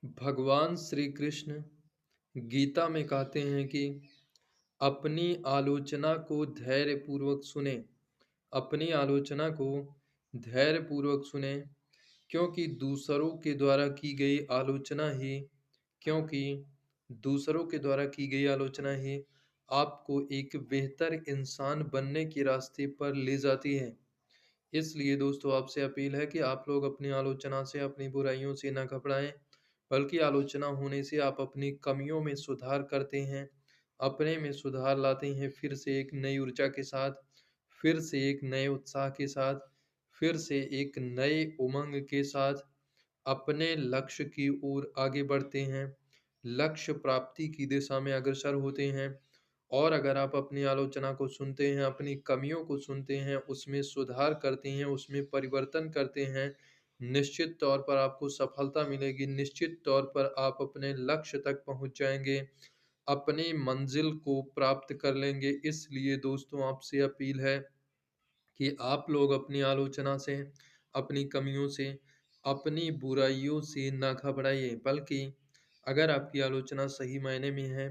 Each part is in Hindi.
भगवान श्री कृष्ण गीता में कहते हैं कि अपनी आलोचना को धैर्यपूर्वक सुने। अपनी आलोचना को धैर्यपूर्वक सुने, क्योंकि दूसरों के द्वारा की गई आलोचना ही क्योंकि दूसरों के द्वारा की गई आलोचना ही आपको एक बेहतर इंसान बनने के रास्ते पर ले जाती है। इसलिए दोस्तों आपसे अपील है कि आप लोग अपनी आलोचना से, अपनी बुराइयों से ना घबराएं, बल्कि आलोचना होने से आप अपनी कमियों में सुधार करते हैं, अपने में सुधार लाते हैं, फिर से एक नई ऊर्जा के साथ, फिर से एक नए उत्साह के साथ, फिर से एक नए उमंग के साथ अपने लक्ष्य की ओर आगे बढ़ते हैं, लक्ष्य प्राप्ति की दिशा में अग्रसर होते हैं। और अगर आप अपनी आलोचना को सुनते हैं, अपनी कमियों को सुनते हैं, उसमें सुधार करते हैं, उसमें परिवर्तन करते हैं, निश्चित तौर पर आपको सफलता मिलेगी, निश्चित तौर पर आप अपने लक्ष्य तक पहुँच जाएँगे, अपनी मंज़िल को प्राप्त कर लेंगे। इसलिए दोस्तों आपसे अपील है कि आप लोग अपनी आलोचना से, अपनी कमियों से, अपनी बुराइयों से ना घबराइए, बल्कि अगर आपकी आलोचना सही मायने में है,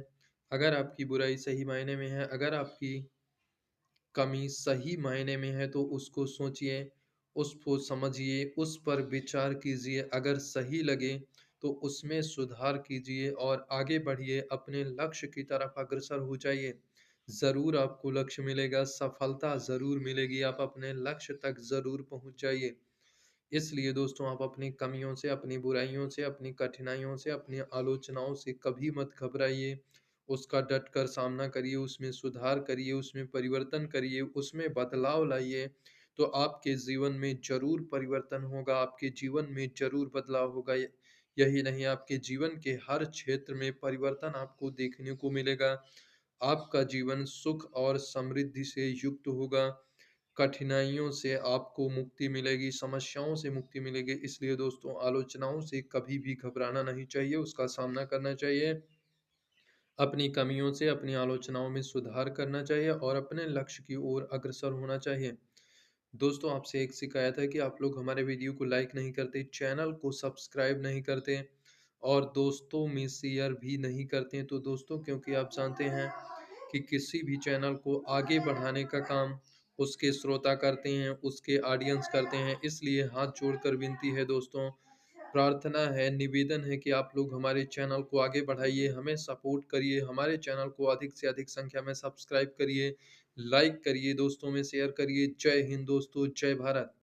अगर आपकी बुराई सही मायने में है, अगर आपकी कमी सही मायने में है तो उसको सोचिए, उसको समझिए, उस पर विचार कीजिए, अगर सही लगे तो उसमें सुधार कीजिए और आगे बढ़िए, अपने लक्ष्य की तरफ अग्रसर हो जाइए। ज़रूर आपको लक्ष्य मिलेगा, सफलता ज़रूर मिलेगी, आप अपने लक्ष्य तक ज़रूर पहुँच जाइए। इसलिए दोस्तों आप अपनी कमियों से, अपनी बुराइयों से, अपनी कठिनाइयों से, अपनी आलोचनाओं से कभी मत घबराइए। उसका डट कर सामना करिए, उसमें सुधार करिए, उसमें परिवर्तन करिए, उसमें बदलाव लाइए, तो आपके जीवन में ज़रूर परिवर्तन होगा, आपके जीवन में ज़रूर बदलाव होगा। य यही नहीं, आपके जीवन के हर क्षेत्र में परिवर्तन आपको देखने को मिलेगा। आपका जीवन सुख और समृद्धि से युक्त होगा। कठिनाइयों से आपको मुक्ति मिलेगी, समस्याओं से मुक्ति मिलेगी। इसलिए दोस्तों आलोचनाओं से कभी भी घबराना नहीं चाहिए, उसका सामना करना चाहिए। अपनी कमियों से, अपनी आलोचनाओं में सुधार करना चाहिए और अपने लक्ष्य की ओर अग्रसर होना चाहिए। दोस्तों आपसे एक शिकायत है कि आप लोग हमारे वीडियो को लाइक नहीं करते, चैनल को सब्सक्राइब नहीं करते और दोस्तों में शेयर भी नहीं करते। तो दोस्तों क्योंकि आप जानते हैं कि किसी भी चैनल को आगे बढ़ाने का काम उसके श्रोता करते हैं, उसके ऑडियंस करते हैं। इसलिए हाथ जोड़कर विनती है दोस्तों, प्रार्थना है, निवेदन है कि आप लोग हमारे चैनल को आगे बढ़ाइए, हमें सपोर्ट करिए, हमारे चैनल को अधिक से अधिक संख्या में सब्सक्राइब करिए, लाइक करिए, दोस्तों में शेयर करिए। जय हिंद दोस्तों, जय भारत।